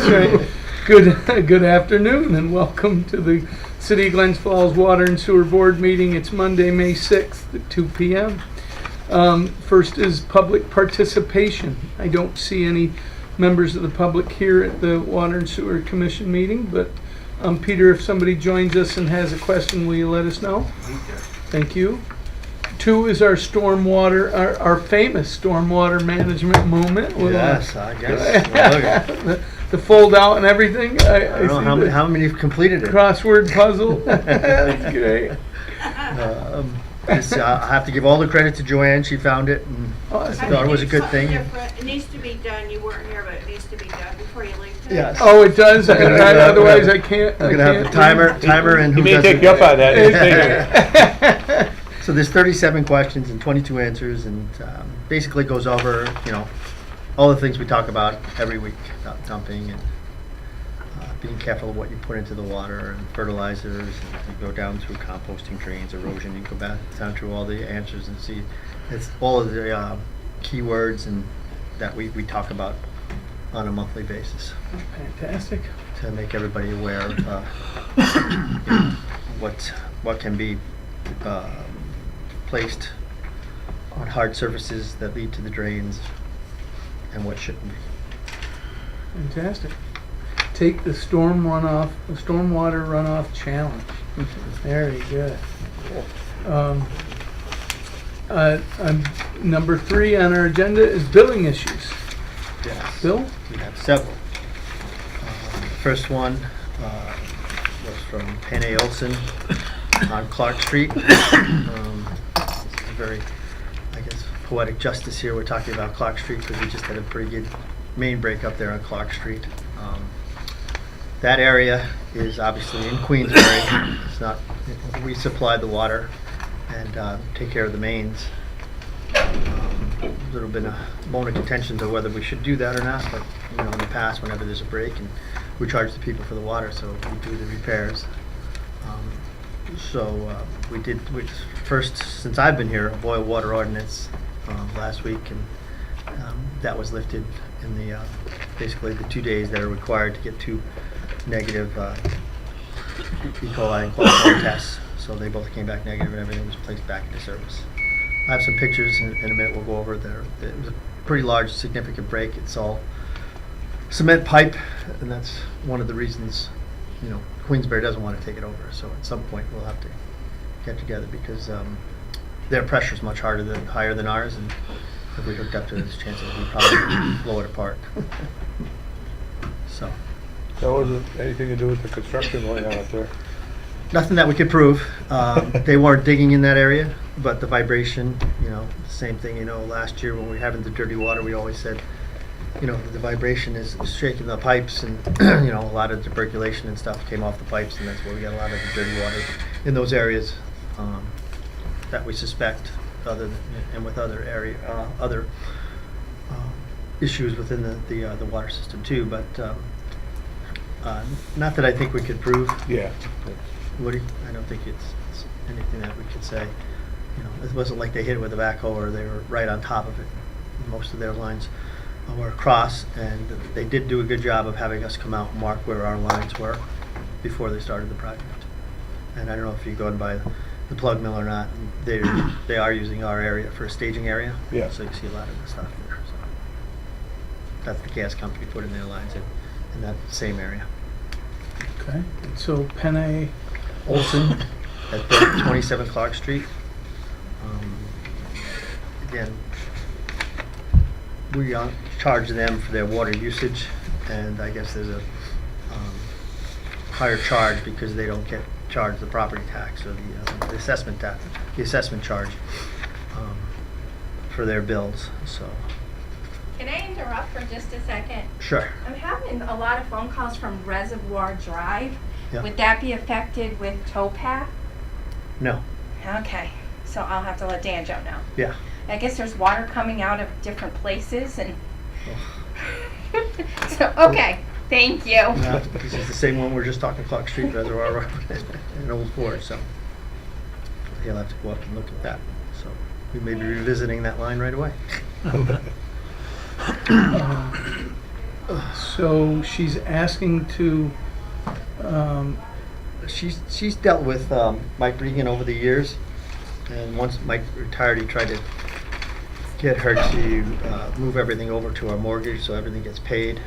That's right. Good afternoon and welcome to the City of Glens Falls Water and Sewer Board meeting. It's Monday, May 6th at 2 p.m. First is public participation. I don't see any members of the public here at the Water and Sewer Commission meeting, but Peter, if somebody joins us and has a question, will you let us know? Thank you. 2 is our stormwater, our famous stormwater management moment. Yes, I guess. The fold out and everything. I don't know how many have completed it. Crossword puzzle. That's great. I have to give all the credit to Joanne. She found it, and I thought it was a good thing. It needs to be done. You weren't here, but it needs to be done before you leave today. Yes. Oh, it does. Otherwise, I can't. We're gonna have the timer, and He who may does take it. you up on that. So there's 37 questions and 22 answers, and basically goes over, all the things we talk about every week about dumping and being careful of what you put into the water and fertilizers. And you go down through composting drains, erosion. You go back down through all the answers and see it's all of the keywords and that we talk about on a monthly basis Fantastic. to make everybody aware of what can be placed on hard surfaces that lead to the drains and what shouldn't be. Fantastic. Take the stormwater runoff challenge. Very good. Number 3 on our agenda is billing issues. Yes. Bill? We have several. The first one was from Penny Olson on Clark Street. This is a very, poetic justice here. We're talking about Clark Street because we just had a pretty good main break up there on Clark Street. That area is obviously in Queensbury. It's not. We supply the water and take care of the mains. There's been a bone of contention to whether we should do that or not, but in the past, whenever there's a break, and we charge the people for the water, so we do the repairs. We did, first, since I've been here, a boil water ordinance last week, and that was lifted in the basically the 2 days that are required to get 2 negative E. coli and qualifying tests. So they both came back negative, and everything was placed back into service. I have some pictures in a minute. We'll go over there. It was a pretty large, significant break. It's all cement pipe, and that's one of the reasons Queensbury doesn't want to take it over. So at some point we'll have to get together because their pressure is much higher than ours, and if we hooked up to this, chances we'd probably blow it apart. So. That wasn't anything to do with the construction going on out there. Nothing that we could prove. They weren't digging in that area, but the vibration, the same thing. Last year when we were having the dirty water, we always said, the vibration is shaking the pipes, and a lot of tuberculation and stuff came off the pipes, and that's where we got a lot of the dirty water in those areas that we suspect, and with other issues within the water system too. But not that I think we could prove. Yeah. Woody, I don't think it's anything that we could say. It wasn't like they hit it with a backhoe or they were right on top of it. Most of their lines were across, and they did do a good job of having us come out and mark where our lines were before they started the project. And I don't know if you've gone by the plug mill or not. They are using our area for a staging area. Yeah. So you see a lot of the stuff there. So that's the gas company putting their lines in that same area. Okay. So Penny Olson at 27 Clark Street. Again, we charge them for their water usage, and I guess there's a higher charge because they don't get charged the property tax or the assessment tax, the assessment charge for their bills. So. Can I interrupt for just a second? Sure. I'm having a lot of phone calls from Reservoir Drive. Yeah. Would that be affected with towpath? No. Okay, so I'll have to let Danjo know. Yeah. I guess there's water coming out of different places and so okay, thank you. This is the same one we're just talking, Clark Street, Reservoir Road, and Old Ford, so he'll have to go up and look at that. So we may be revisiting that line right away. So she's asking to, She's dealt with Mike Regan over the years, and once Mike retired, he tried to get her to move everything over to our mortgage so everything gets paid.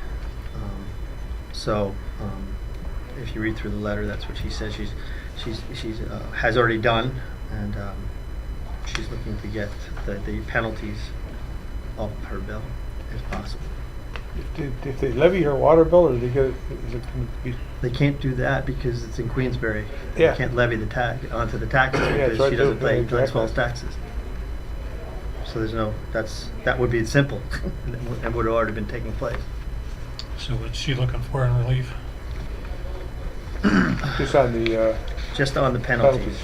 So if you read through the letter, that's what she says she's has already done, and she's looking to get the penalties off her bill if possible. If they levy her water bill, or they get it, is it can be, They can't do that because it's in Queensbury. Yeah. They can't levy the tax onto the taxes Yeah, that's because right, she doesn't too. pay Yeah, Glens exactly. Falls taxes. So there's no, that would be simple and would have already been taking place. So what's she looking for in relief? just on the, Just on the penalties. penalties?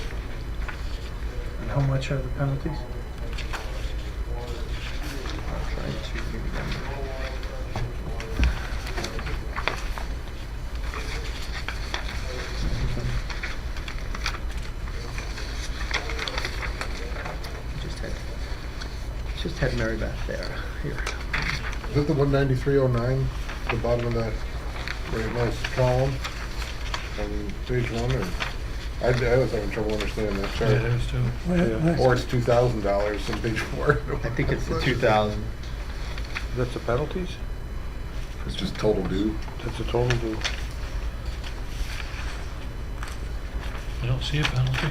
and how much are the penalties? I'm trying to remember. Just had Mary Beth there. Here. Is it the 19309, the bottom of that rightmost column on page one? Or I was having trouble understanding that Yeah, chart. those two. Yeah. Or it's $2,000 on page four. I think it's the 2,000. That's the penalties? It's just total due. That's the total due. I don't see a penalty.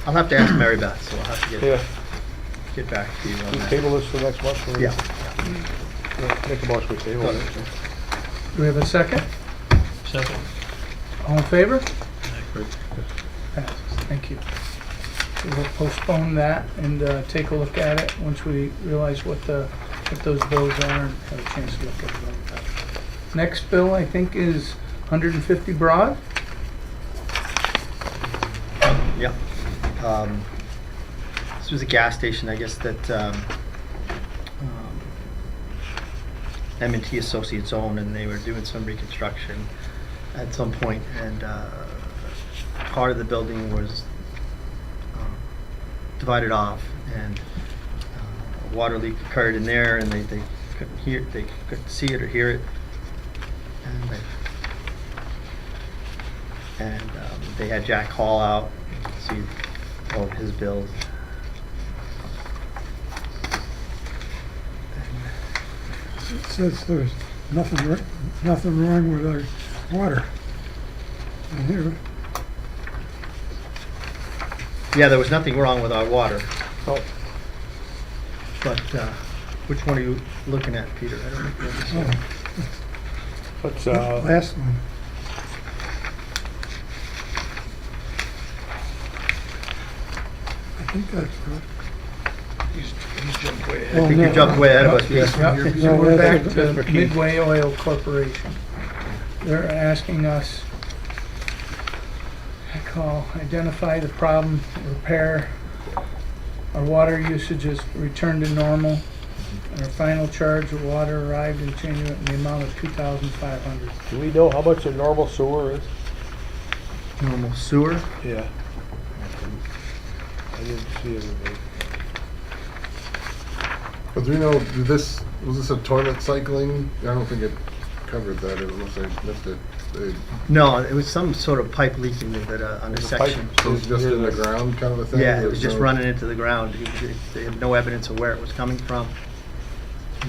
I'll have to ask Mary Beth, so I'll have to Yeah, get back to you on we that. table this for next month? or- Yeah. Yeah, make a motion to table it. Do we have a second? Second. All in favor? Aye. Passes. Thank you. So we'll postpone that and take a look at it once we realize what those bills are and have a chance to look at them. Next bill, I think, is 150 Broad. Yep. This was a gas station, I guess, that M&T Associates owned, and they were doing some reconstruction at some point, and part of the building was divided off, and a water leak occurred in there, and they couldn't see it or hear it, and they had Jack Hall out. You can see all of his bills. It says there's nothing wrong with our water. And here, Yeah, there was nothing wrong with our water, Oh, but which one are you looking at, Peter? I don't think you understand. let's, last one. I think that's good. I think you jumped way ahead of us, Pete. Yep, so No, we're that's back a- to that's McKee. Midway Oil Corporation. They're asking us identify the problem, repair. Our water usage is returned to normal. And our final charge of water arrived in January in the amount of $2,500. do we know how much a normal sewer is? Normal sewer? Yeah. I didn't see anything. But do we know, was this a toilet cycling? I don't think it covered that unless I missed it. No, it was some sort of pipe leaking that on a There's a pipe. section. So it's just in the ground kind of a thing? Yeah, it There's was just no- running into the ground. They had no evidence of where it was coming from.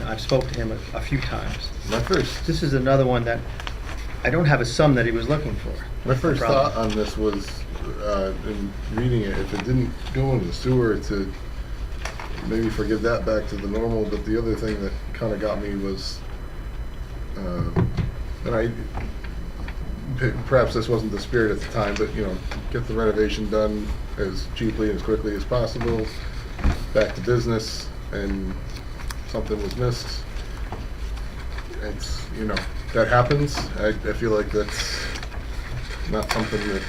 I've spoke to him a few times. My first This is another one that I don't have a sum that he was looking for. My first The problem. thought on this was, in reading it, if it didn't go into the sewer, to maybe forgive that back to the normal, but the other thing that kind of got me was, perhaps this wasn't the spirit at the time, but, get the renovation done as cheaply and as quickly as possible, back to business, and something was missed. It's, that happens. I feel like that's not something that,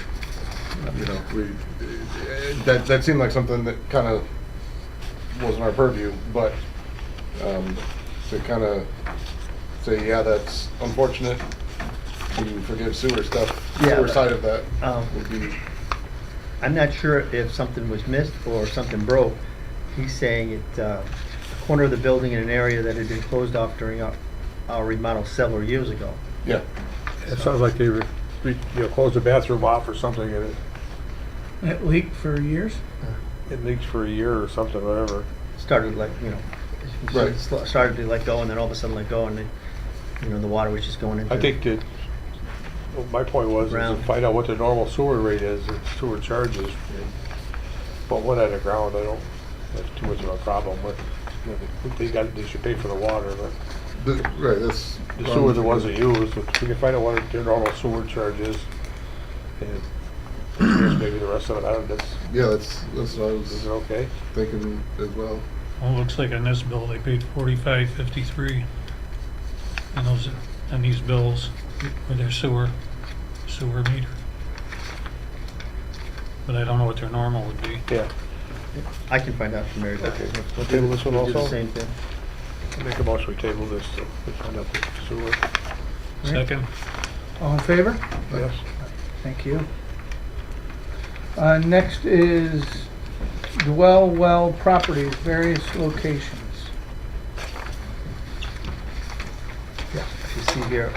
that seemed like something that kind of wasn't our purview, but to kind of say, yeah, that's unfortunate, we forgive sewer stuff, Yeah, sewer but, side of that um, would be, I'm not sure if something was missed or something broke. He's saying it, a corner of the building in an area that had been closed off during remodeled several years ago. Yeah. It sounds like they, closed the bathroom off or something and It leaked for years? it leaks for a year or something, whatever. Started like, Right. started to let go, and then all of a sudden let go, and the water was just going into. I think that, well, my point was, is to Ground. find out what the normal sewer rate is, and sewer charges. But one underground, I don't have too much of a problem with. They should pay for the water, but Right, that's. the sewer, the ones that use, if we can find out what their normal sewer charge is, and I guess maybe the rest of it, I don't, Yeah, that's what I is was it okay? thinking as well. Well, it looks like on this bill, they paid $45.53. And these bills for their sewer meter. But I don't know what their normal would be. Yeah. I can find out from Mary Beth. Okay, we'll table this one Do the also? same thing. Make a motion, we table this, so we find out the sewer. Second, All in favor? Yes. Thank you. Next is Dwell Well Properties, various locations. If you see here,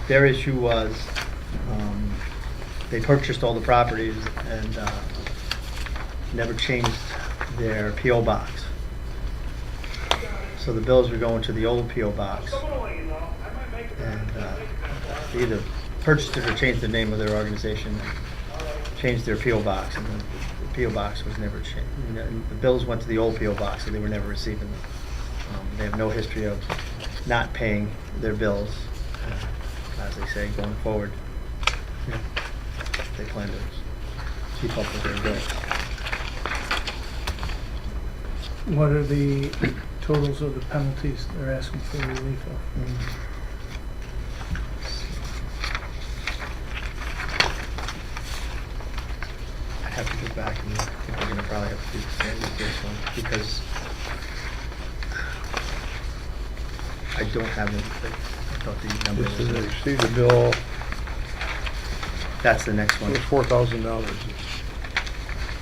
their issue was, they purchased all the properties and never changed their PO box. So the bills were going to the old PO box. And they either purchased it or changed the name of their organization, changed their PO box, and the PO box was never changed. The bills went to the old PO box, so they were never receiving them. They have no history of not paying their bills, as they say, going forward. They plan to keep up with their bills. What are the totals of the penalties they're asking for relief of? I'd have to go back and look. I think we're gonna probably have to do the same with this one, because I don't have it, but I thought the number This is, was, see the bill, that's the next it one. was $4,000.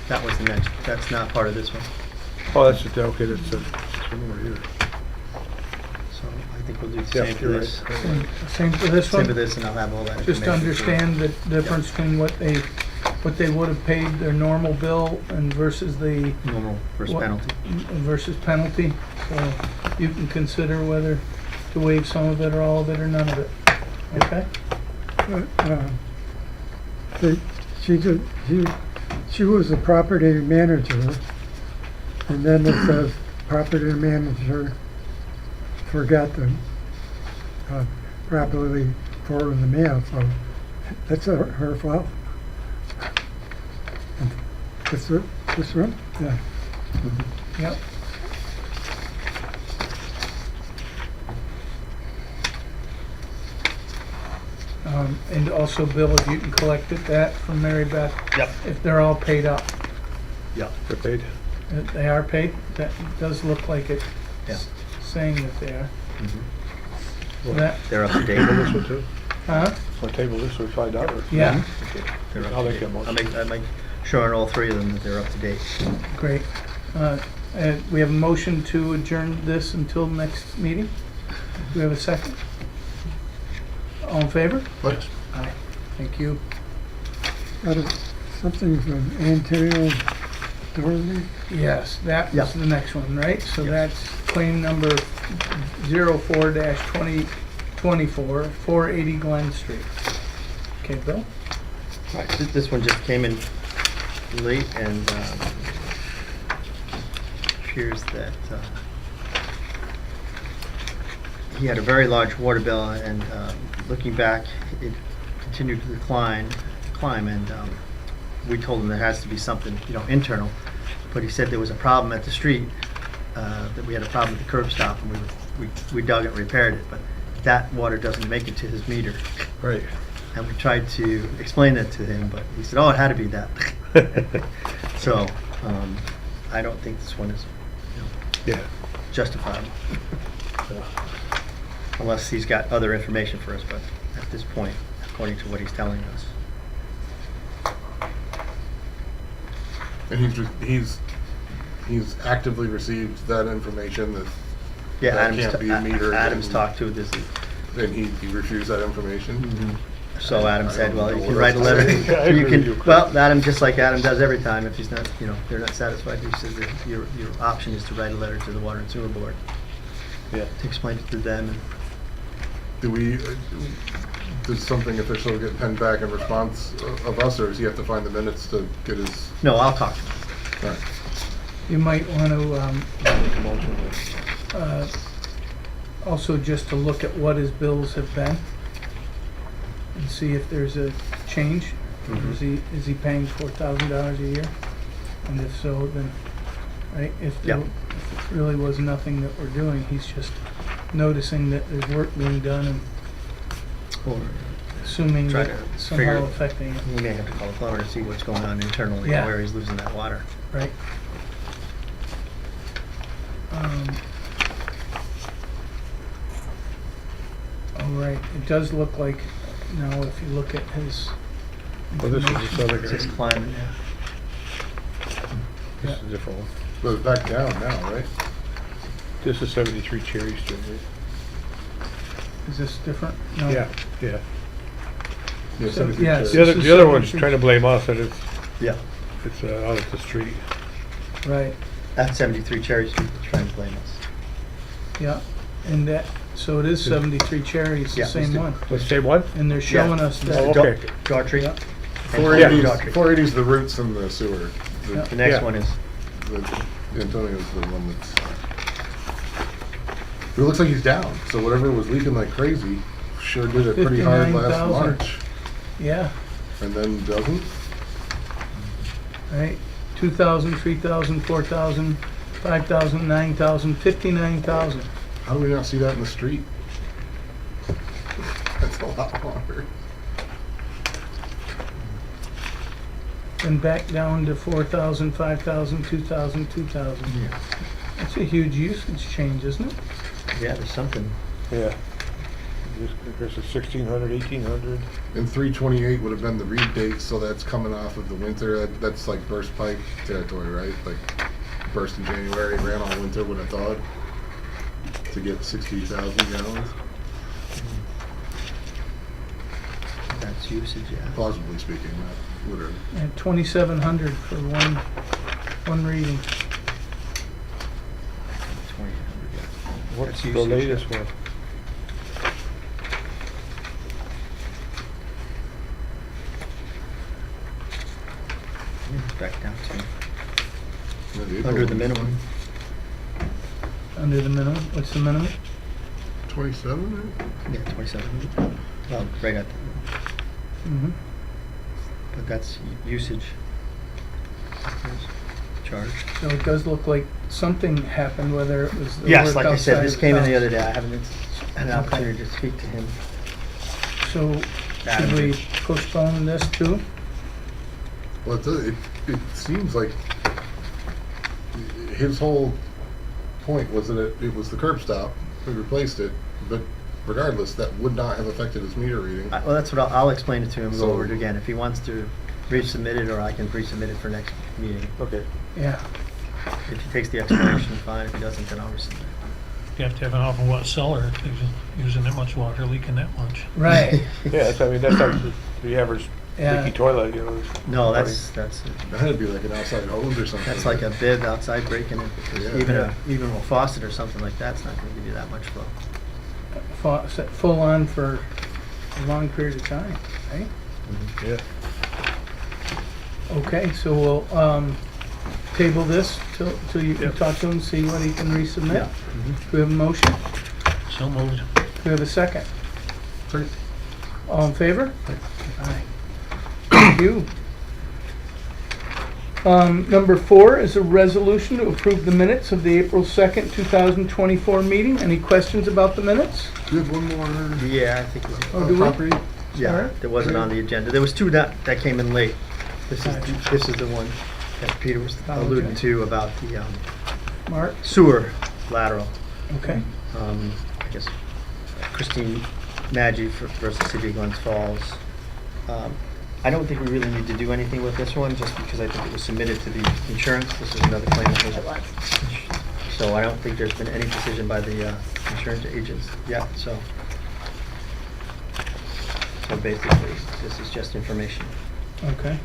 That was the next, that's not part of this one. Oh, that's it, okay, that's it. It's over here. So I think we'll do the Yeah, same for you're this. right. Same for this Same one? for this, and I'll have all that Just to information for you. understand the difference between what they would have paid their normal bill and versus the. Normal versus what- penalty. Versus penalty, so you can consider whether to waive some of it or all of it or none of it, okay? She was the property manager, and then it says property manager forgot to properly forward the mail, so that's her fault. This room? Yeah. Yep. And also, Bill, if you can collect that from Mary Beth, Yep. if they're all paid up. Yep. They're paid? They are paid? That does look like it, Yeah. saying that they are. Mhm. That, They're up to date. Table this one too? huh? So table this, so we find out. Yeah, They're up I'll to make date. that motion. I'll make sure on all three of them that they're up to date. great. And we have a motion to adjourn this until next meeting. Do we have a second? All in favor? But Aye. Thank you. Got something from Antonio Dorley. Yes, that Yeah. was the next one, right? So Yes. that's claim number 04-2024, 480 Glen Street. Okay, Bill? Right, this one just came in late, and appears that he had a very large water bill, and looking back, it continued to climb, and we told him there has to be something, internal. But he said there was a problem at the street, that we had a problem with the curb stop, and we dug it, repaired it, but that water doesn't make it to his meter. Right. And we tried to explain that to him, but he said, "Oh, it had to be that." So, I don't think this one is Yeah. justifiable, unless he's got other information for us. But at this point, according to what he's telling us, and he's actively received that information that Yeah, that can't be metered. Adam's and- talked to this, And he refused that information? so Adam I said, don't well, know you what can write a else to letter. say. I You agree can, with you, Chris. well, Adam, just like Adam does every time, if he's not, they're not satisfied, he says that your option is to write a letter to the Water and Sewer Board Yeah. to explain it to them. And Do we, does something official get penned back in response of us, or does he have to find the minutes to get his? No, I'll talk to him. All right. You might want to, Make a motion. also just to look at what his bills have been and see if there's a change. Is he paying $4,000 a year? And if so, then, right, if Yep. if it really was nothing that we're doing, he's just noticing that there's work being done and Or assuming Try that to somehow figure- affecting it, he may have to call the plumber to see what's going on internally, Yeah. and where he's losing that water. right? All right, it does look like, now if you look at his Well, this is this other It's just guy. climbing, yeah. This is a different one. But it's back down now, right? This is 73 Cherry Street. right? Is this different? No. Yeah, yeah. Yeah, So, 73 yes. Cherry. The other one's trying to blame us that Yeah, it's out at the street. Right, that's 73 Cherry Street, that's trying to blame us. yeah, and that, so it is 73 Cherry, it's the Yeah, same it's the- one. The same one? And they're showing Yeah. us It's Oh, that, the okay. Daughtry. Yeah. And 480's, Daughtry. 480's the roots and the sewer. Yeah. The next Yeah. one is, Antonio's the one that's. It looks like he's down, so whatever was leaking like crazy, sure did it pretty hard last 59,000. March. yeah, And then doesn't? right, 2,000, 3,000, 4,000, 5,000, 9,000, 59,000. How do we not see that in the street? That's a lot longer. And back down to 4,000, 5,000, 2,000, 2,000. That's a huge usage change, isn't it? yeah, there's something. Yeah. This is 1,600, 1,800. And 328 would have been the read date, so that's coming off of the winter. That's like burst pipe territory, right? Like burst in January, ran all winter, would have thought, to get 60,000 gallons, That's usage, yeah. plausibly speaking, not literally. At 2,700 for one reading. 2,800, yeah. What's That's the usage. latest one? Back down to Yeah, the April under the one's minimum. Under the minimum, what's the minimum? 27, right? Yeah, 2,700. Well, right at, Mm-hmm. but that's usage. Charge. So it does look like something happened, whether it was the Yes, work like I said, outside this the came in the house. other day. I haven't had an opportunity to speak to him. So should we postpone this too? Well, it seems like his whole point was that it was the curb stop. We replaced it, but regardless, that would not have affected his meter reading. Well, that's what I'll explain it to him, go So- over it again. If he wants to resubmit it, or I can resubmit it for next meeting. Okay. Yeah, If he takes the explanation, fine. If he doesn't, then I'll resubmit it. You have to have an awful wet cellar if they're using that much water, leaking that much. right, Yeah, I mean, that's like the average Yeah. leaky toilet, you know. No, that's That had to be like an outside hose or something. like a bib outside breaking it, because Yeah. even a faucet or something like that's not gonna give you that much flow. Set full on for a long period of time, right? Yeah. Okay, so we'll table this till you can Yep. talk to him, see what he can resubmit. Yeah. Do we have a motion? So moved. Do we have a second? Second. All in favor? Aye. Thank you. Number 4 is a resolution to approve the minutes of the April 2nd, 2024 meeting. Any questions about the minutes? Do you have one more Yeah, I think, Oh, do we? property? yeah, Alright. that wasn't on the agenda. There was two that came in late. This Gotcha. is the one that Peter was alluding Okay. to about the Mark? sewer lateral. Okay. I guess Christine Maggi versus City of Glens Falls. I don't think we really need to do anything with this one, just because I think it was submitted to the insurance. This is another claim that was So I don't think there's been any decision by the insurance agents yet, so. So basically, this is just information. Okay.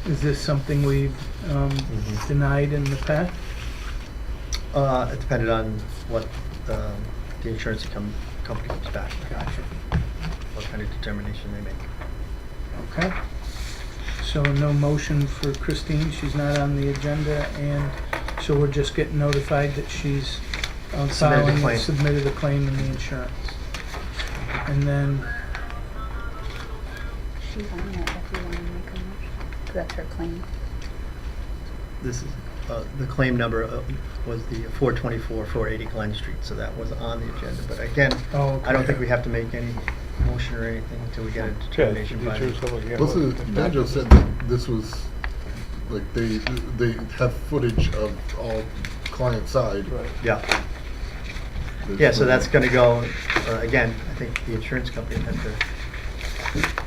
Is this something we've denied in the past? It depended on what the insurance company comes back with. Gotcha. What kind of determination they make. Okay. So no motion for Christine, she's not on the agenda, and so we're just getting notified that she's submitted a claim in the insurance. And then, She's on it if you want to make a motion. 'Cause that's her claim. This is, the claim number was the 424, 480 Glen Street, so that was on the agenda. But again, Oh, I don't okay. think we have to make any motion or anything until we get a Yeah, determination by insurance the... company, yeah, Wasn't, but- Banjo said that this was, like, they have footage of all client side. Right. Yeah, There's yeah, so no- that's gonna go, again, I think the insurance company had to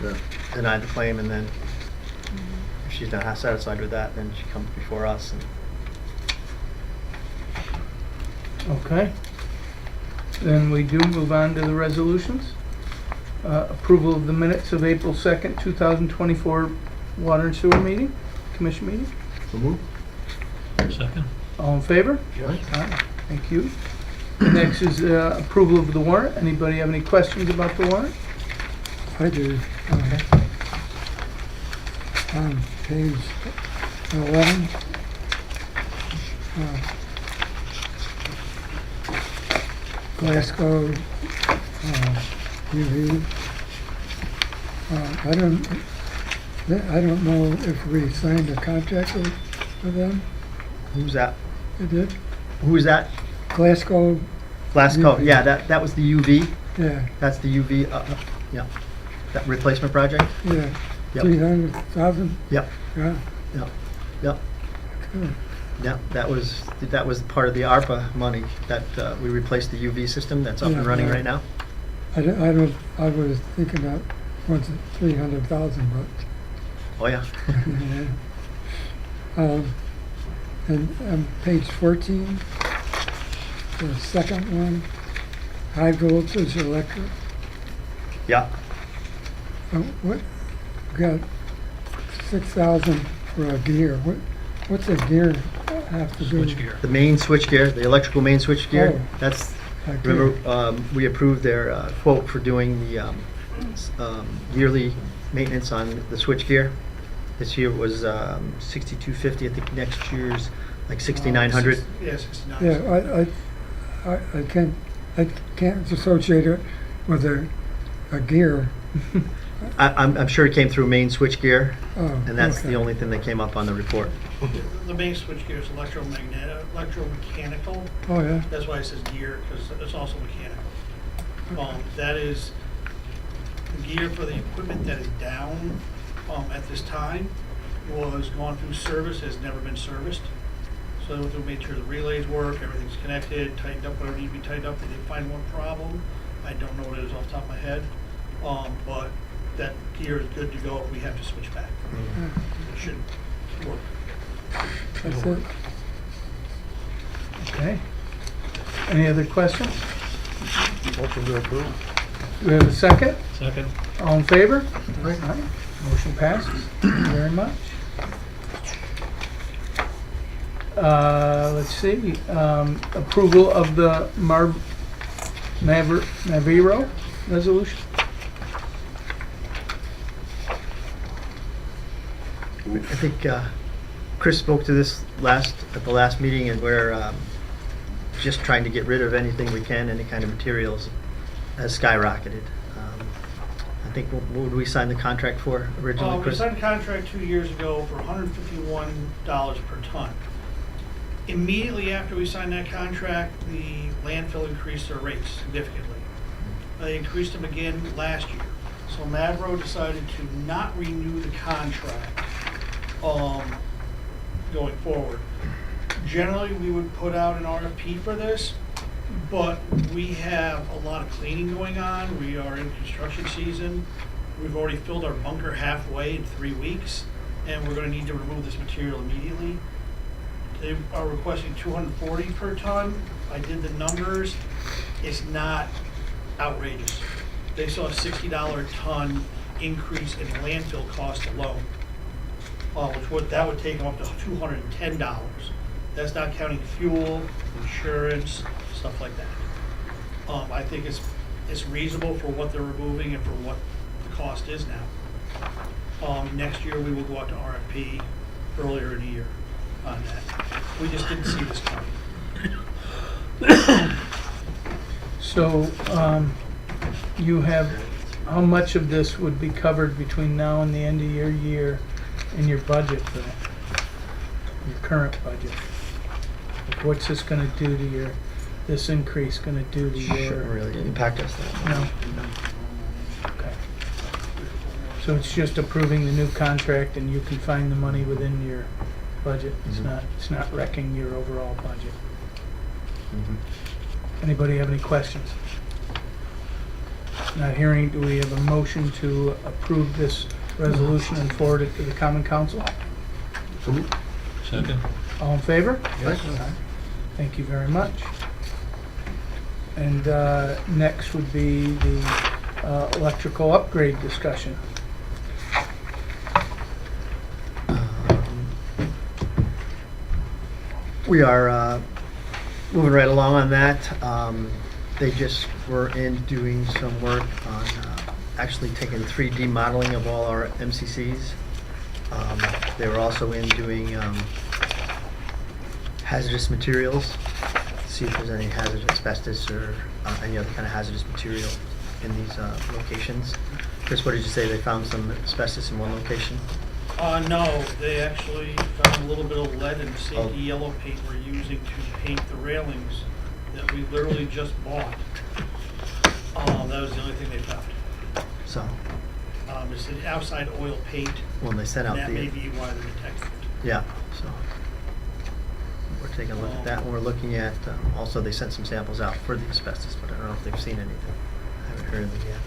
Yeah. deny the claim, and then if she's not satisfied with that, then she comes before us. And okay. Then we do move on to the resolutions. Approval of the minutes of April 2nd, 2024 Water and Sewer meeting, Commission meeting. So move? Second. All in favor? Yes. Aye. Thank you. The next is approval of the warrant. Anybody have any questions about the warrant? I do. On page 11. Glasgow UV. I don't know if we signed a contract with them. who's that? You did? Who is that? Glasgow, Glasgow, UV. yeah, that was the UV. yeah, That's the UV, yeah. That replacement project? yeah. Yep. 300,000, Yep, yeah. yep, yep. Good. Yeah, that was part of the ARPA money that we replaced the UV system that's up and Yeah, running yeah. right now. I was thinking that was 300,000, but. Oh, yeah. And on page 14, the second one, high voltage electric. Yeah, What, we got 6,000 for a gear. What's a gear have to do? Switchgear. the main switchgear, the electrical main switchgear, Oh. that's, A gear. remember, we approved their quote for doing the yearly maintenance on the switchgear. This year was $6,250. I think next year's like $6,900. Yeah, 69. Yeah, I can't associate it with a gear. I'm sure it came through main switchgear, Oh, and that's okay. the only thing that came up on the report. The main switchgear is electromechanical. Oh, yeah, That's why it says gear, because it's also mechanical. That is the gear for the equipment that is down at this time was gone through service, has never been serviced. So they went through, made sure the relays work, everything's connected, tightened up whatever needs to be tightened up. They did find one problem. I don't know what it is off the top of my head. But that gear is good to go if we have to switch back. It should work. that's it. Okay. Any other questions? Motion to approve. Do we have a second? Second. All in favor? Aye. Aye. Motion passes. Thank you very much. Let's see, approval of the Naviro resolution. I think Chris spoke to this at the last meeting, and we're just trying to get rid of anything we can, any kind of materials has skyrocketed. I think, what would we sign the contract for originally, We Chris? signed a contract 2 years ago for $151 per ton. Immediately after we signed that contract, the landfill increased their rates significantly. They increased them again last year. So Mavro decided to not renew the contract going forward. Generally, we would put out an RFP for this, but we have a lot of cleaning going on. We are in construction season. We've already filled our bunker halfway in 3 weeks. and we're gonna need to remove this material immediately. They are requesting 240 per ton. I did the numbers. It's not outrageous. They saw a $60 ton increase in landfill cost alone, that would take them up to $210. That's not counting fuel, insurance, stuff like that. I think it's reasonable for what they're removing and for what the cost is now. Next year, we will go out to RFP earlier in the year on that. We just didn't see this coming. So, you have, how much of this would be covered between now and the end of your year in your budget for that? Your current budget? Like, what's this gonna do to this increase gonna do to Shouldn't your? really impact us that much. No? Okay. So it's just approving the new contract and you can find the money within your budget? Mhm. It's not wrecking your overall budget? Mhm. Anybody have any questions? Not hearing, do we have a motion to approve this resolution and forward it to the common council? So moved. Second. All in favor? Yes. Thank you very much. And next would be the electrical upgrade discussion. We are moving right along on that. They just were in doing some work on actually taking 3D modeling of all our MCCs. They were also in doing hazardous materials, see if there's any hazardous asbestos or any other kind of hazardous material in these locations. Chris, what did you say? They found some asbestos in one location? No, they actually found a little bit of lead in the safety Oh. yellow paint we're using to paint the railings that we literally just bought. That was the only thing they found. So It's an outside oil paint, when they sent out and that may the, be why they're detected. yeah, so we're taking a look at that, and we're looking at, also they sent some samples out for the asbestos, but I don't know if they've seen anything. I haven't heard anything yet.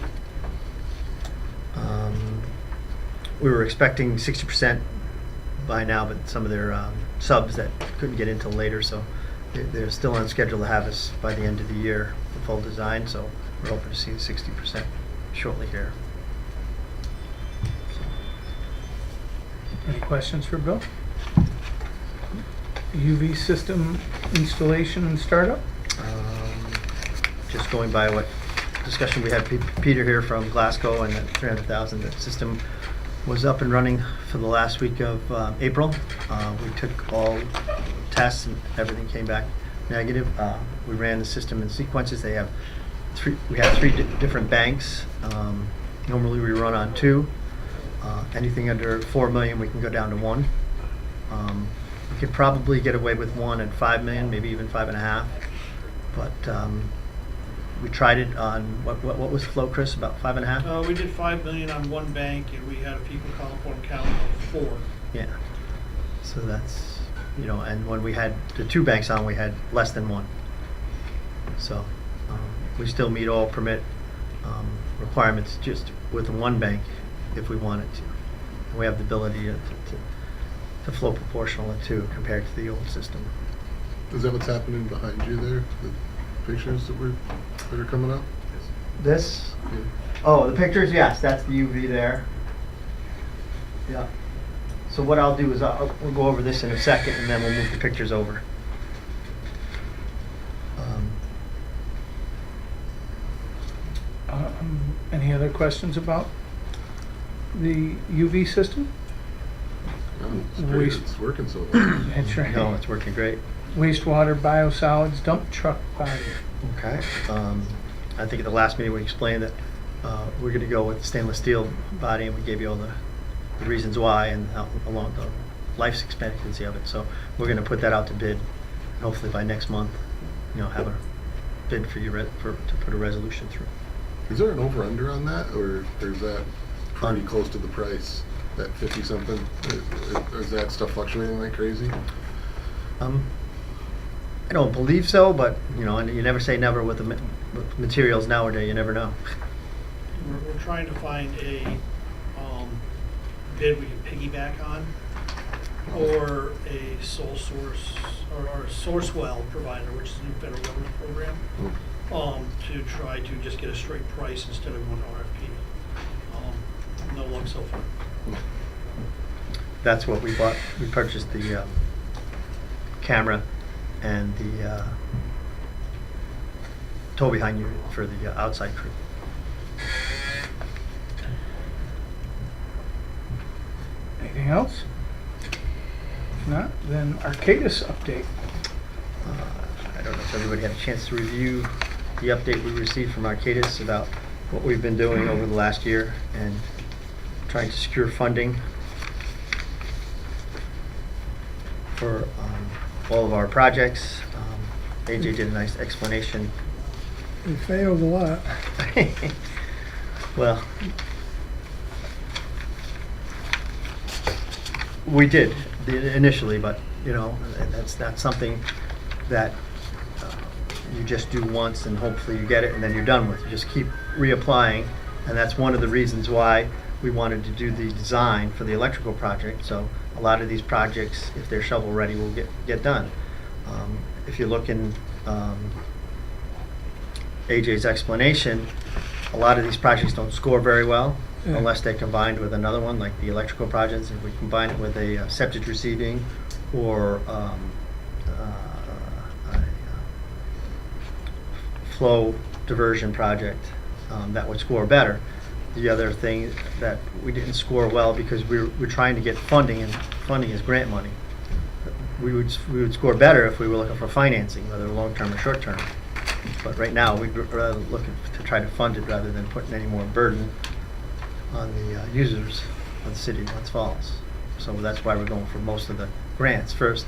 We were expecting 60% by now, but some of their subs that couldn't get in till later, so they're still on schedule to have us by the end of the year, the full design, so we're hoping to see the 60% shortly here. Any questions for Bill? UV system installation and startup? Just going by what discussion we had, Peter here from Glasgow, and that 300,000, the system was up and running for the last week of April. We took all tests and everything came back negative. We ran the system in sequences. We have three different banks. Normally we run on 2. Anything under 4 million, we can go down to 1. We could probably get away with 1 at 5 million, maybe even 5.5. But we tried it on what was flow, Chris? About 5.5. We did 5 million on one bank, and we had a people coliform count of 4. Yeah. So that's, and when we had the 2 banks on, we had less than 1. So we still meet all permit requirements just with 1 bank if we wanted to. And we have the ability to flow proportional at 2 compared to the old system. Is that what's happening behind you there? The pictures that are coming up? This? Yeah. Oh, the pictures, yes, that's the UV there. Yeah. So what I'll do is we'll go over this in a second, and then we'll move the pictures over. Any other questions about the UV system? Oh, it's great. Waste- It's working so well. That's right. No, it's working great. Wastewater biosolids dump truck body. Okay. I think at the last meeting we explained that we're going to go with stainless steel body, and we gave you all the reasons why and how along the life expectancy of it. So we're going to put that out to bid, and hopefully by next month, have a bid for you to put a resolution through. Is there an over-under on that, or is that pretty close to the price, that 50-something? Is that stuff fluctuating like crazy? I don't believe so, but, and you never say never with with materials nowadays, you never know. We're trying to find a bid we can piggyback on, or a sole source, or a source well provider, which is a new federal government program, to try to just get a straight price instead of going to RFP. No luck so far. That's what we bought. We purchased the camera and the tow behind unit for the outside crew. Anything else? If not, then Arcadis update. I don't know if everybody had a chance to review the update we received from Arcadis about what we've been doing over the last year and trying to secure funding for all of our projects. AJ did a nice explanation. They failed a lot. Well, we did initially, but that's not something that you just do once and hopefully you get it and then you're done with. You just keep reapplying, and that's one of the reasons why we wanted to do the design for the electrical project. So a lot of these projects, if they're shovel ready, will get done. If you look in AJ's explanation, a lot of these projects don't score very well Yeah. unless they're combined with another one, like the electrical projects. If we combine it with a septic receiving or a flow diversion project, that would score better. The other thing that we didn't score well because we're trying to get funding, and funding is grant money. We would score better if we were looking for financing, whether long-term or short-term. But right now, we'd rather look to try to fund it rather than putting any more burden on the users of the city of Glens Falls. So that's why we're going for most of the grants first,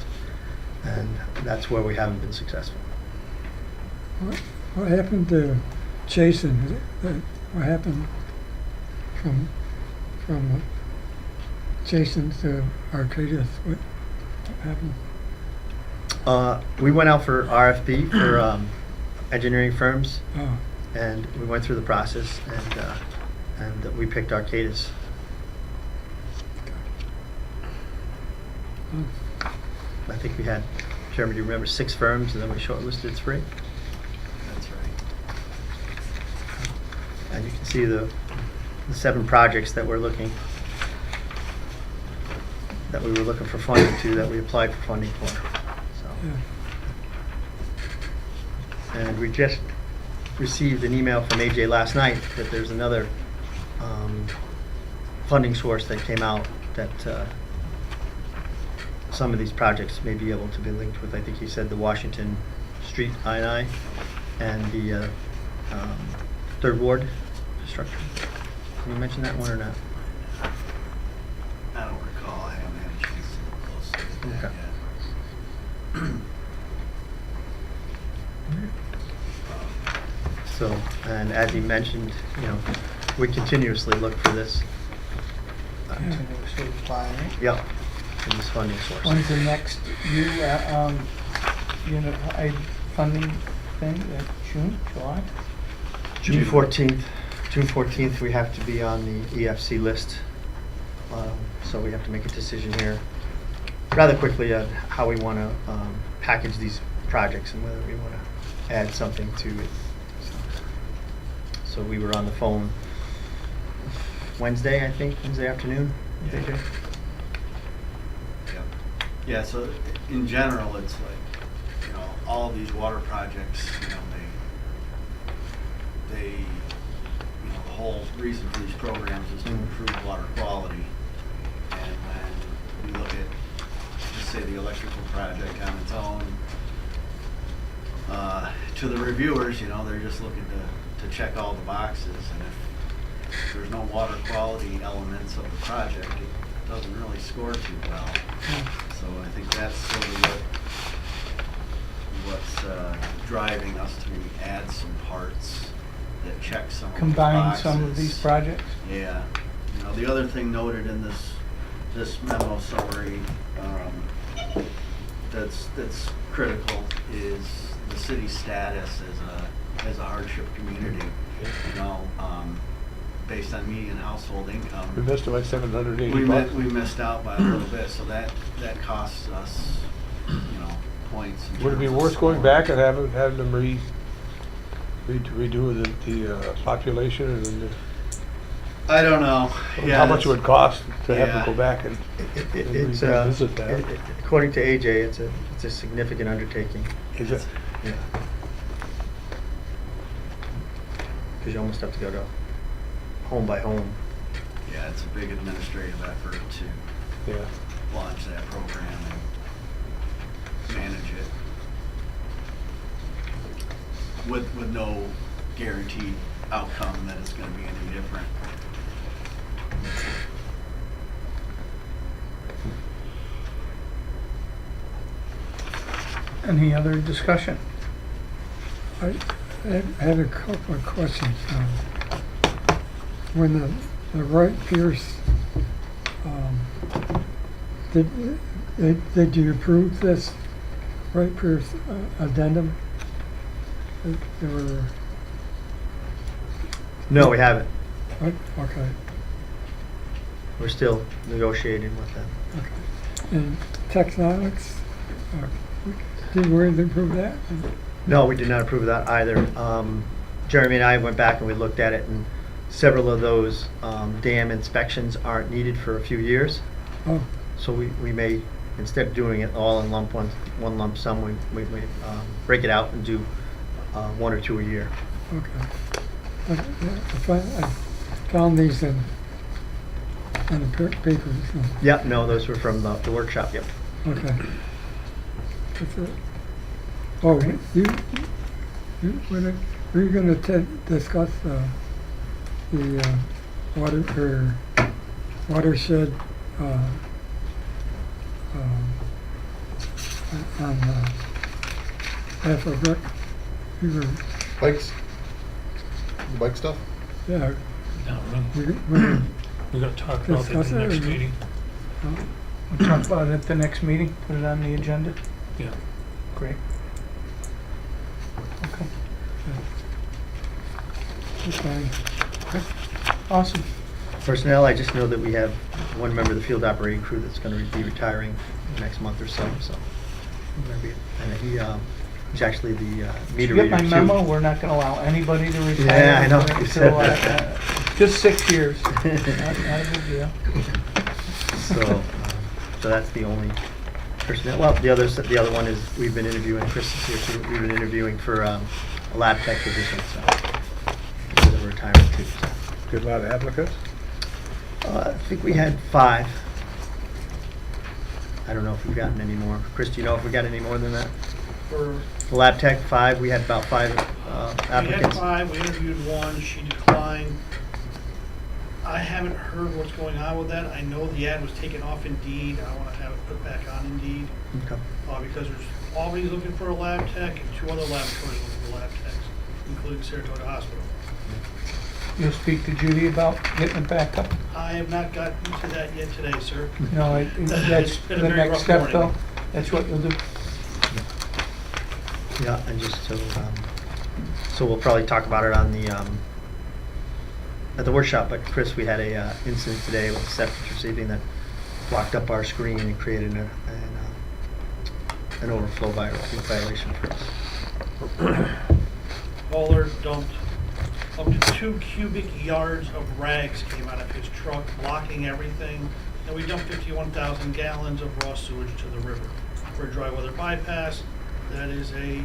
and that's where we haven't been successful. What happened to Jason? What happened from Jason to Arcadis? What happened? We went out for RFP for engineering firms, Oh, and we went through the process, and we picked Arcadis. I think we had, Jeremy, do you remember 6 firms, and then we shortlisted 3? That's right. And you can see the 7 projects that we were looking for funding to, that we applied for funding for. So. yeah. And we just received an email from AJ last night that there's another funding source that came out that some of these projects may be able to be linked with. I think he said the Washington Street I&I and the 3rd Ward structure. Can you mention that one or not? I don't recall. I haven't had a chance to look closely at that Okay. yet. So, and as he mentioned, we continuously look for this. Continuously applying. Yep, for this funding source. When's the next unified funding thing? June, July? June 14th. June 14th, we have to be on the EFC list. So we have to make a decision here rather quickly on how we want to package these projects and whether we want to add something to it. So we were on the phone Wednesday afternoon. Yeah. AJ? Yep. Yeah, so in general, it's like, all of these water projects, they the whole reason for these programs is to improve water quality. And when we look at, just say, the electrical project on its own, to the reviewers, they're just looking to check all the boxes, and if there's no water quality elements of the project, it doesn't really score too well. So I think that's sort of what's driving us to add some parts that check some of the Combine boxes. some of these projects? Yeah. The other thing noted in this memo summary that's critical is the city's status as a hardship community. based on median household We income, missed it by 780 bucks. we missed out by a little bit, so that costs us, points. in Would it be terms of worth going scoring. back and having them redo the population and then I don't know. Yeah, how much it would cost to have yeah. them go back and It's, revisit that? according to AJ, it's a significant undertaking. Is it? Yeah. Because you almost have to go to home by home. Yeah, it's a big administrative effort to Yeah. launch that program and manage it with no guaranteed outcome that it's going to be any different. Any other discussion? I had a couple of questions. When the Wright Pierce, did you approve this Wright Pierce addendum? There were, No, we haven't. okay, We're still negotiating with them. okay. And Technomics, did we approve that? No, we did not approve of that either. Jeremy and I went back and we looked at it, and several of those dam inspections aren't needed for a few years. Oh, So we may, instead of doing it all in one lump sum, we break it out and do 1 or 2 a year. okay. I found these in the papers. Yep, no, those were from the workshop, yep. Okay. That's it. Oh, were you gonna discuss the watershed on half of Brook? You were, Bikes? The bike stuff? yeah. No, We're we're gonna talk about it Discuss in the it, next or- meeting. We'll talk about it at the next meeting, put it on the agenda. Yeah. Great. Okay, Okay. awesome. Personnel, I just know that we have one member of the field operating crew that's gonna be retiring next month or so. And he's actually the Did meter you reader get too. my memo? We're not gonna allow anybody to retire. Yeah, I know. until, You said just 6 years. Not a big deal. So that's the only personnel. Well, the other one is we've been interviewing. Chris is here too. We've been interviewing for a lab tech position. So because of retirement too. So. Good lot of applicants. I think we had 5. I don't know if we've gotten any more. Chris, do you know if we got any more than that? For, The lab tech 5. We had about 5 we had applicants. 5, we interviewed 1, she declined. I haven't heard what's going on with that. I know the ad was taken off Indeed. I want to have it put back on Indeed. Okay. Because there's Albany's looking for a lab tech and 2 other laboratories looking for lab techs, including Saratoga Hospital. You'll speak to Judy about getting it back up? I have not gotten to that yet today, sir. No, that's It's been a the very next rough step morning. though. That's what you'll do. Yeah, and just so we'll probably talk about it on the at the workshop. But Chris, we had a incident today with the septic receiving that blocked up our screen and created an overflow violation for us. Hauler dumped up to 2 cubic yards of rags came out of his truck, blocking everything. And we dumped 51,000 gallons of raw sewage to the river. For a dry weather bypass, that is a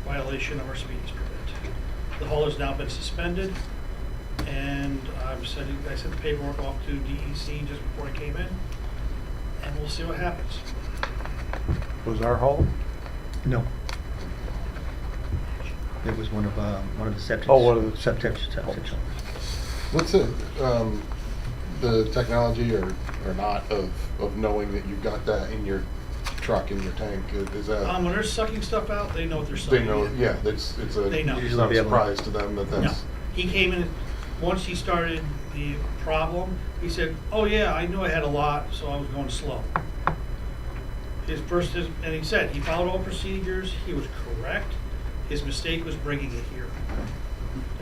violation of our speedies permit. The hauler's now been suspended, and I sent the paperwork off to DEC just before I came in, and we'll see what happens. Was our haul? No. It was one of the septic. Oh, one of the septic. What's the technology or not of knowing that you've got that in your truck, in your tank? Is that, When they're sucking stuff out, they know what they're sucking. they know, yeah, it's They know. it's not a surprise to them that No, that's, he came in, once he started the problem, he said, oh yeah, I knew I had a lot, so I was going slow. And he said, he followed all procedures, he was correct, his mistake was bringing it here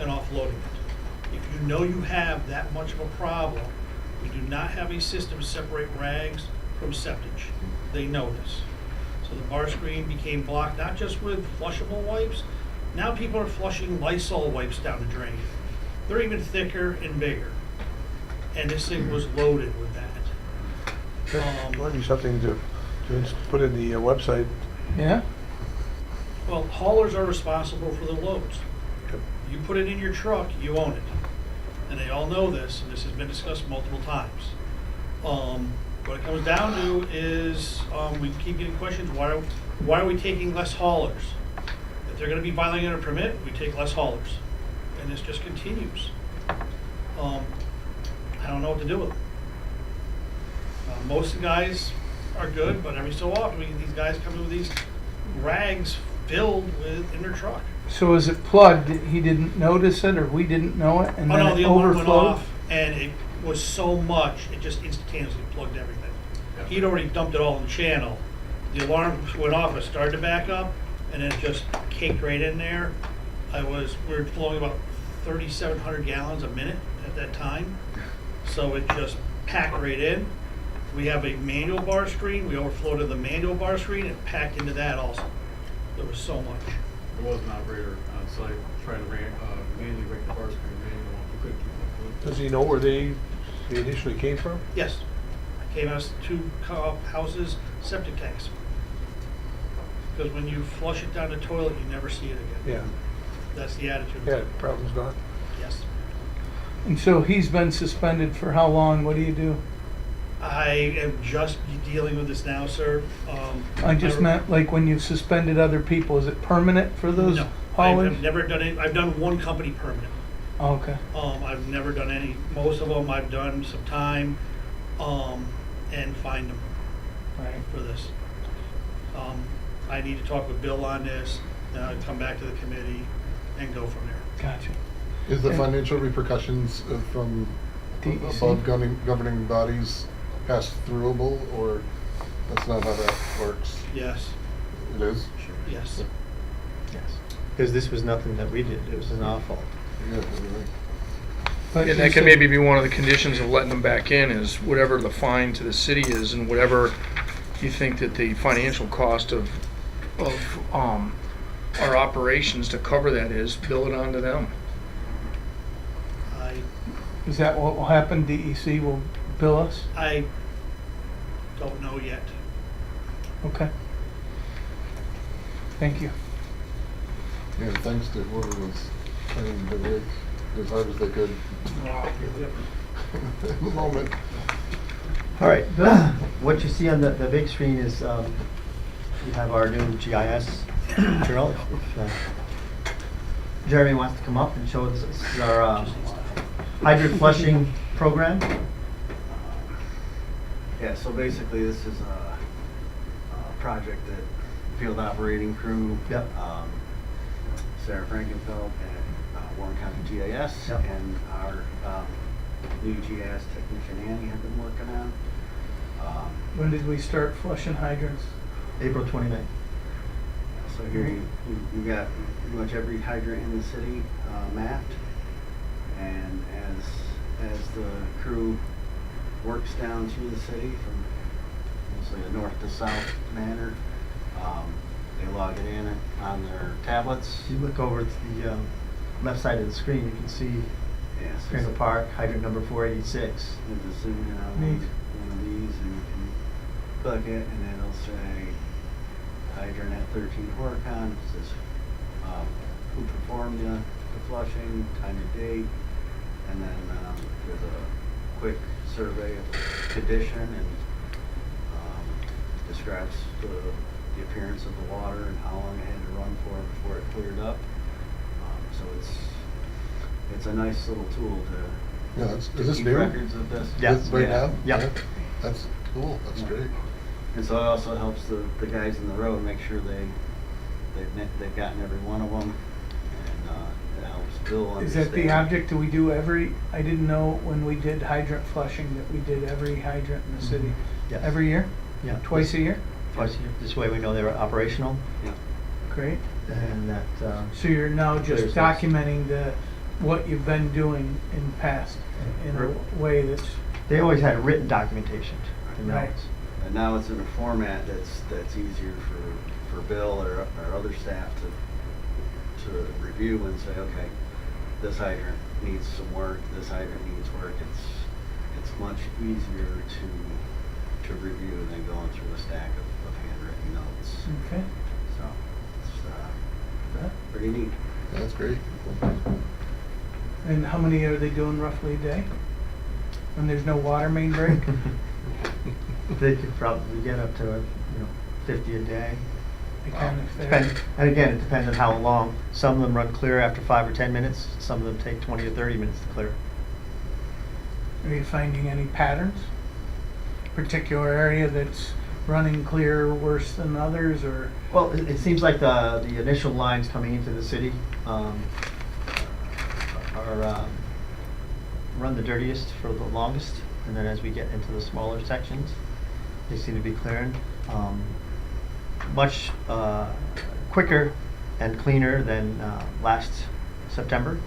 and offloading it. If you know you have that much of a problem, we do not have a system to separate rags from septage. They know this. So the bar screen became blocked, not just with flushable wipes. Now people are flushing Lysol wipes down the drain. They're even thicker and bigger. And this thing was loaded with that. Might be something to just put in the website. Yeah? Well, haulers are responsible for the loads. Yep. You put it in your truck, you own it. And they all know this, and this has been discussed multiple times. What it comes down to is, we keep getting questions, why are we taking less haulers? If they're gonna be violating a permit, we take less haulers. And this just continues. I don't know what to do with them. Most of the guys are good, but every so often, we get these guys come in with these rags filled with in their truck. So is it plugged? He didn't notice it, or we didn't know it, and Oh then no, it the alarm went overflowed? off, and it was so much, it just instantaneously plugged everything. He'd already dumped it all in the channel. The alarm went off, it started to back up, and then it just caked right in there. We were flowing about 3,700 gallons a minute at that time, so it just packed right in. We have a manual bar screen, we overflowed to the manual bar screen, and packed into that also. There was so much. There was an operator on site trying to manually rake the bar screen manual. We couldn't keep up with it. Does he know where they initially came from? Yes, came out 2 houses, septic tanks. Because when you flush it down the toilet, you never see it again. Yeah. That's the attitude. Yeah, problem's gone. Yes. And so he's been suspended for how long? What do you do? I am just dealing with this now, sir. I just meant like when you've suspended other people, is it permanent for those No, haulers? I've never done it. I've done one company permanent. Oh, okay. I've never done any. Most of them I've done some time, and fined them Right. for this. I need to talk with Bill on this, then I'll come back to the committee and go from there. Gotcha. Is the And- financial repercussions from DEC? above governing bodies pass throughable, or that's not how that works? Yes, It is? yes. Yes. Because this was nothing that we did, it was our fault. Yeah, anyway. But And you that can said- maybe be one of the conditions of letting them back in, is whatever the fine to the city is, and whatever you think that the financial cost of our operations to cover that is, bill it onto them. Is that what will happen? DEC will bill us? I don't know yet. Okay. Thank you. Yeah, thanks to whoever was trying to work as hard as they could in the moment. All right, what you see on the big screen is, we have our new GIS drill. If Jeremy wants to come up and show us, this is our hydrant flushing program. Yeah, so basically this is a project that field operating crew, Yep. Sarah Frankenfeld and Warren County GIS, Yep. and our new GIS technician Annie have been working on. When did we start flushing hydrants? April 29th. So here you got pretty much every hydrant in the city mapped, and as the crew works down through the city from mostly a north to south manner, they log it in on their tablets. If you look over to the left side of the screen, you can see Yes, Crandall Park, hydrant number 486. you can zoom in on Neat. one of these and you can click it, and then it'll say hydrant at 13 Horicon. It says who performed the flushing, time and date, and then there's a quick survey of the condition and describes the appearance of the water and how long it had to run for before it cleared up. So it's a nice little tool to Yeah, is this keep new? records of this. Yes. Right now? Yeah. That's cool, that's Yeah. great. And so it also helps the guys in the road make sure they've gotten every one of them, and it helps Bill Is understand. that the object? Do we do every, I didn't know when we did hydrant flushing that we did every hydrant in the city. Yes. Every year? Yeah. Twice a year? Twice a year. This way we know they're operational, Yeah. Great. and that, So you're now just Clears those. documenting what you've been doing in past in a way that's They always had written documentation. And now Right. it's- And now it's in a format that's easier for Bill or other staff to review and say, okay, this hydrant needs some work, this hydrant needs work. It's much easier to review than going through a stack of handwritten notes. okay. So it's pretty neat. That's great. And how many are they doing roughly a day? When there's no water main break? They could probably get up to 50 a day. They kind of Depend, and again, it depends on how long. Some of them run clear after 5 or 10 minutes. Some of them take 20 or 30 minutes to clear. Are you finding any patterns? Particular area that's running clear worse than others, or? Well, it seems like the initial lines coming into the city are run the dirtiest for the longest, and then as we get into the smaller sections, they seem to be clearing much quicker and cleaner than last September,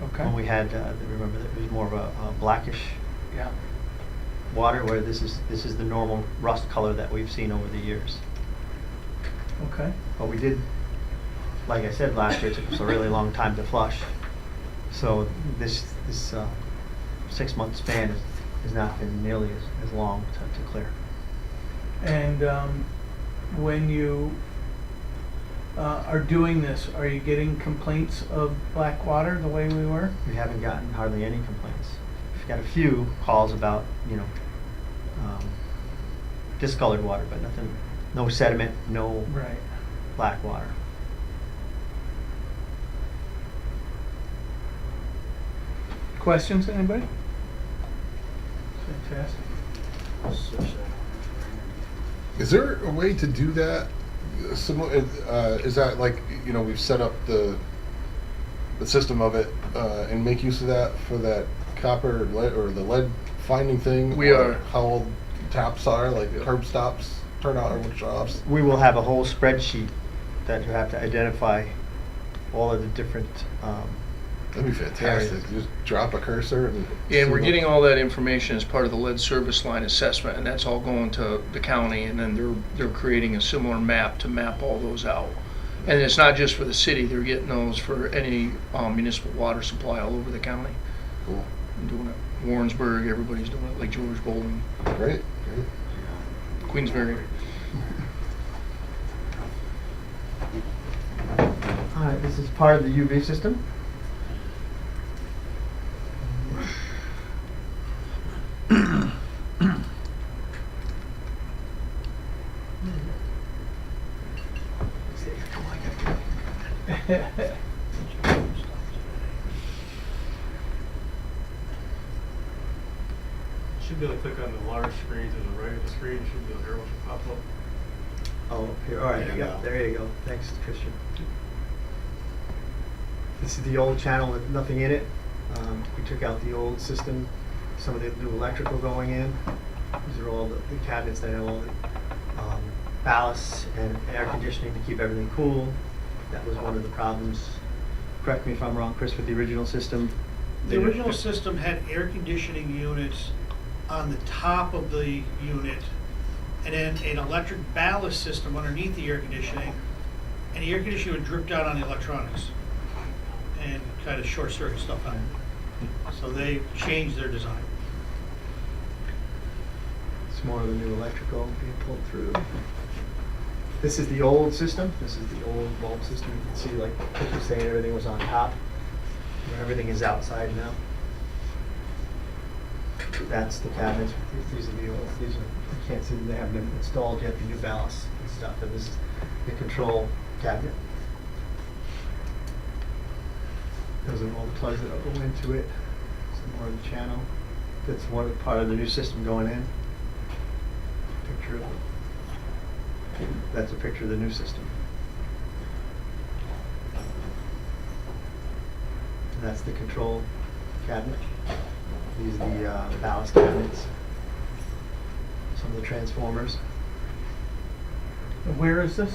Okay. when we had remember that it was more of a blackish Yeah. water, where this is the normal rust color that we've seen over the years. Okay. But we did, like I said, last year it took us a really long time to flush. So this 6-month span has not been nearly as long to clear. And when you are doing this, are you getting complaints of black water the way we were? We haven't gotten hardly any complaints. We've got a few calls about, discolored water, but nothing, no sediment, no Right. black water. Questions, anybody? Fantastic. Is there a way to do that? Similar, is that like, we've set up the system of it and make use of that for that copper or the lead finding thing? We or are. How old taps are, like curb stops, turnout or stops? We will have a whole spreadsheet that you have to identify all of the different That'd be fantastic. areas. Just drop a cursor and. Yeah, and see we're what- getting all that information as part of the lead service line assessment, and that's all going to the county, and then they're creating a similar map to map all those out. And it's not just for the city, they're getting those for any municipal water supply all over the county. Cool. I'm doing it. Warrensburg, everybody's doing it, like George Bowling, Great. Queensbury. All right, this is part of the UV system. Should be able to click on the large screen to the right of the screen, should be an arrow should pop up. Oh, here, all right, There you yeah, go. there you go. Thanks, Christian. This is the old channel with nothing in it. We took out the old system, some of the new electrical going in. These are all the cabinets that have all the ballasts and air conditioning to keep everything cool. That was one of the problems. Correct me if I'm wrong, Chris, with the original system. The original system had air conditioning units on the top of the unit, and then an electric ballast system underneath the air conditioning, and the air conditioning would drip down on the electronics and kind of short circuit stuff out. So they changed their design. It's more of the new electrical being pulled through. This is the old system. This is the old bulb system. You can see, like Chris was saying, everything was on top. Where everything is outside now. That's the cabinets. These are the old. These are, you can't see them. They haven't been installed yet. The new ballasts and stuff. And this is the control cabinet. Those are all the plugs that go into it. Some more of the channel. That's one part of the new system going in. Picture of it. That's a picture of the new system. And that's the control cabinet. These are the ballast cabinets. Some of the transformers. Where is this?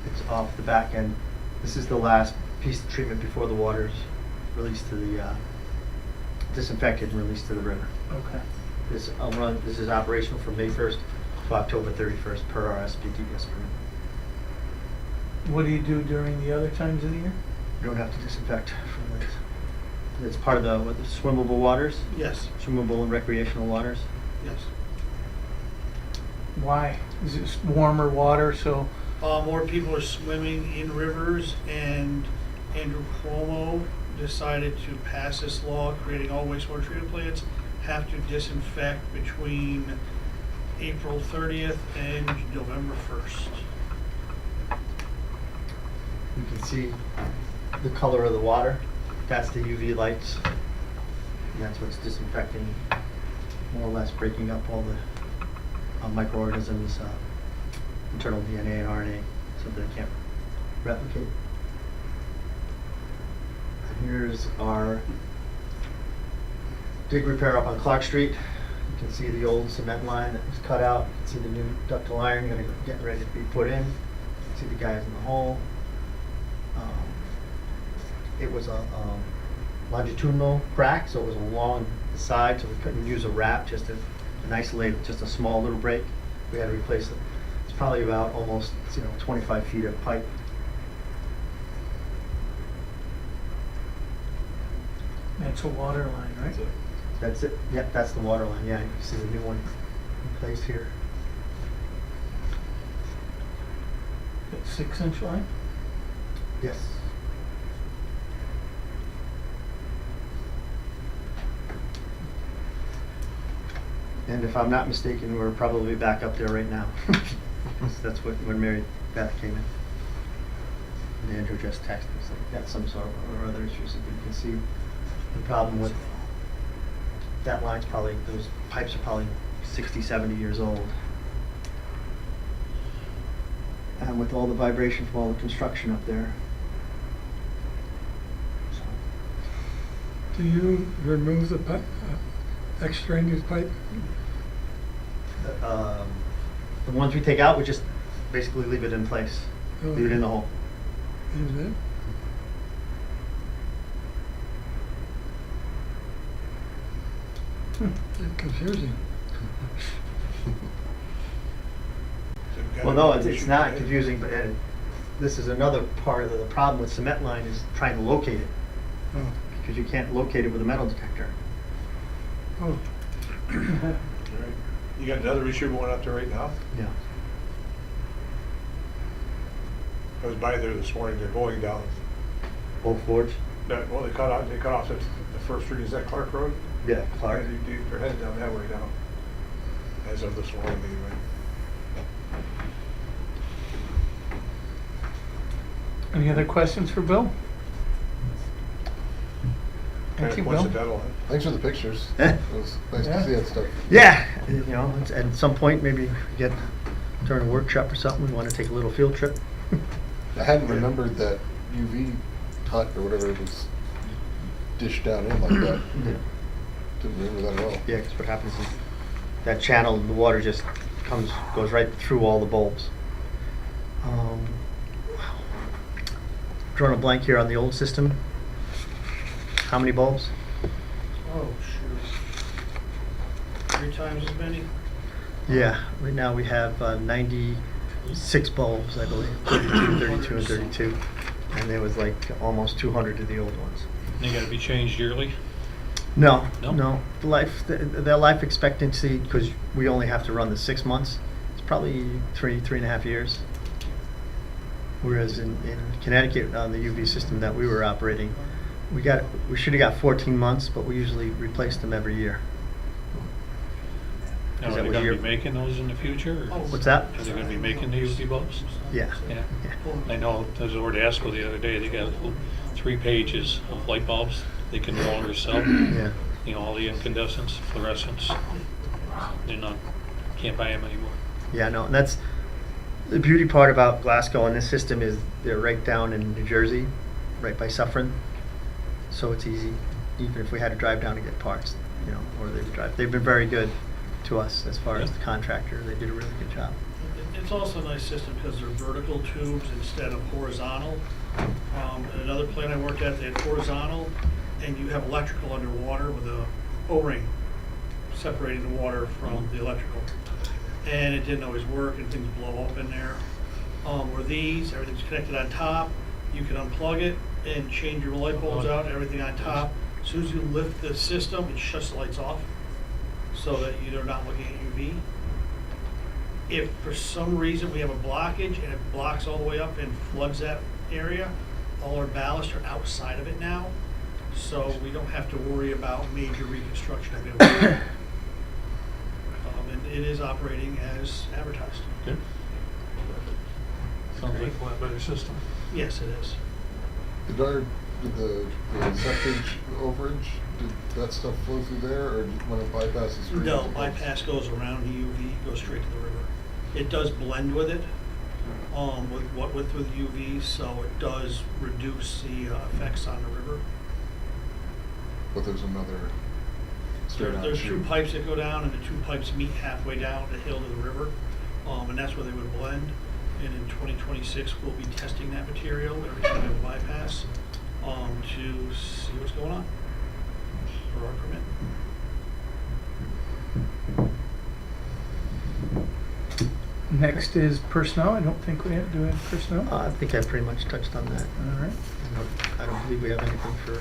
It's off the back end. This is the last piece of treatment before the water's released to the, disinfected and released to the river. Okay. This is operational from May 1st to October 31st per our SPDS permit. What do you do during the other times of the year? You don't have to disinfect from this. It's part of the swimmable waters, Yes, swimmable and recreational waters. yes. Why? Is it warmer water, so? More people are swimming in rivers, and Andrew Cuomo decided to pass this law creating all wastewater treatment plants have to disinfect between April 30th and November 1st. You can see the color of the water. That's the UV lights. And that's what's disinfecting, more or less breaking up all the microorganisms, internal DNA and RNA, something they can't replicate. And here's our dig repair up on Clark Street. You can see the old cement line that was cut out. You can see the new ductile iron getting ready to be put in. You can see the guys in the hole. It was a longitudinal crack, so it was along the side, so we couldn't use a wrap just to isolate just a small little break. We had to replace it. It's probably about almost 25 feet of pipe. That's a water line, right? That's it. Yep, that's the water line. Yeah, you can see the new one in place here. That's 6-inch line? Yes. And if I'm not mistaken, we're probably back up there right now. That's when Mary Beth came in. And Andrew just texted us, like, got some sort of or other issues. You can see the problem with that line's probably, those pipes are probably 60, 70 years old. And with all the vibration from all the construction up there. So, Do you remove the pipe, extraneous pipe? the ones we take out, we just basically leave it in place. Leave it in the hole. Is it? Confusing. Well, no, it's not confusing, but this is another part of the problem with cement line is trying to locate it. Oh. Because you can't locate it with a metal detector. Oh. Alright. You got another issue going up there right now? Yeah. I was by there this morning, they're going down. Old Forge? Well, they cut off the first street, is that Clark Road? Yeah, Clark. Yeah, they're heading down that way now, as of this morning anyway. Any other questions for Bill? Thank you, Kinda Bill. coincidental, huh? Thanks for the pictures. It was nice to see that stuff. Yeah, at some point, maybe get during a workshop or something, we want to take a little field trip. I hadn't remembered that UV hut or whatever it was dished down in like that. Didn't remember that at all. Yeah, because what happens is that channel, the water just goes right through all the bulbs. Drawing a blank here on the old system. How many bulbs? Oh, shoot. 3 times as many? Yeah, right now we have 96 bulbs, I believe, 32, and 32. And there was like almost 200 of the old ones. They gotta be changed yearly? No, No? no. Their life expectancy, because we only have to run the 6 months, it's probably 3.5 years. Whereas in Connecticut, on the UV system that we were operating, we should have got 14 months, but we usually replaced them every year. Now, Is are that they what gonna you're- be making those in the future? or- What's that? Are they gonna be making the UV bulbs? Yeah. Yeah. I know, I was over to ASCO the other day, they got 3 pages of light bulbs they can no longer sell. Yeah. You know, all the incandescents, fluorescents, can't buy them anymore. Yeah, no, and that's the beauty part about Glasgow and this system is they're right down in New Jersey, right by Suffern. So it's easy, even if we had to drive down to get parts, or they would drive. They've been very good to us as far as the contractor. They did a really good job. It's also a nice system because they're vertical tubes instead of horizontal. At another plant I worked at, they had horizontal, and you have electrical underwater with a O-ring separating the water from the electrical. And it didn't always work and things blow up in there. Where these, everything's connected on top, you can unplug it and change your light bulbs out, everything on top. As soon as you lift the system, it shuts the lights off so that you're not looking at UV. If for some reason we have a blockage and it blocks all the way up and floods that area, all our ballasts are outside of it now, so we don't have to worry about major reconstruction of it. And it is operating as advertised. Okay. Sounds like a lot better system. Yes, it is. Did the septage overage, did that stuff flow through there, or when it bypasses through? No, bypass goes around the UV, goes straight to the river. It does blend with it, with UV, so it does reduce the effects on the river. But there's another straight on There's two chute. pipes that go down, and the two pipes meet halfway down the hill to the river, and that's where they would blend. And in 2026, we'll be testing that material every time we have a bypass to see what's going on for our permit. Next is personnel. I don't think we have, do we have personnel? I think I pretty much touched on that. All right. I don't believe we have anything for.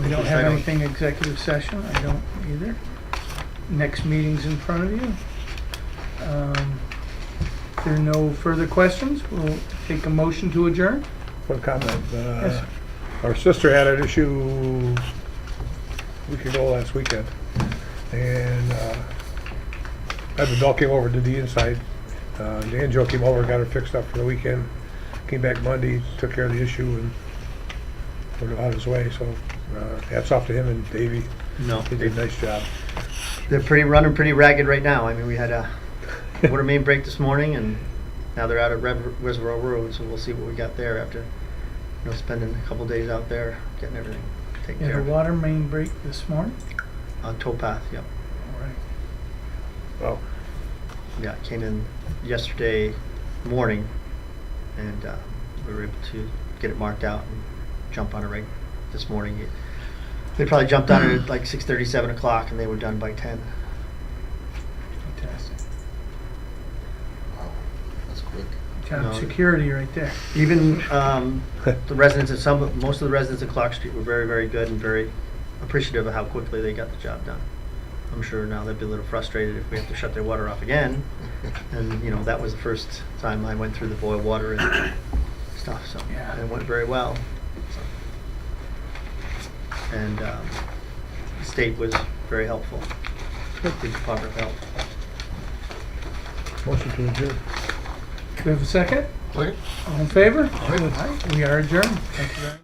We don't have anything executive session. I don't either. Next meeting's in front of you. If there are no further questions, we'll take a motion to adjourn. One comment. Yes, sir. Our sister had an issue a week ago last weekend, and the dog came over, did the inside. Dan and Joe came over, got her fixed up for the weekend. Came back Monday, took care of the issue, and put it out of his way. So hats off to him and Davey. No. They did a nice job. They're running pretty ragged right now. I mean, we had a water main break this morning, and now they're out at Reservoir Road, so we'll see what we got there after, spending a couple days out there getting everything taken You had care a of. water main break this morning? On towpath, yep. All right. Oh, Yeah, it came in yesterday morning, and we were able to get it marked out and jump on it right this morning. They probably jumped on it at like 6:30, 7 o'clock, and they were done by 10. Fantastic. Wow, that's quick. Job No. security right there. Even the residents of most of the residents of Clark Street were very, very good and very appreciative of how quickly they got the job done. I'm sure now they'd be a little frustrated if we have to shut their water off again. And that was the first time I went through the boil water and stuff, so Yeah. it went very well. So. And the state was very helpful. The Department of Health. motion to adjourn. Do we have a second? Second. All in favor? Aye. We are adjourned. Thank you very much.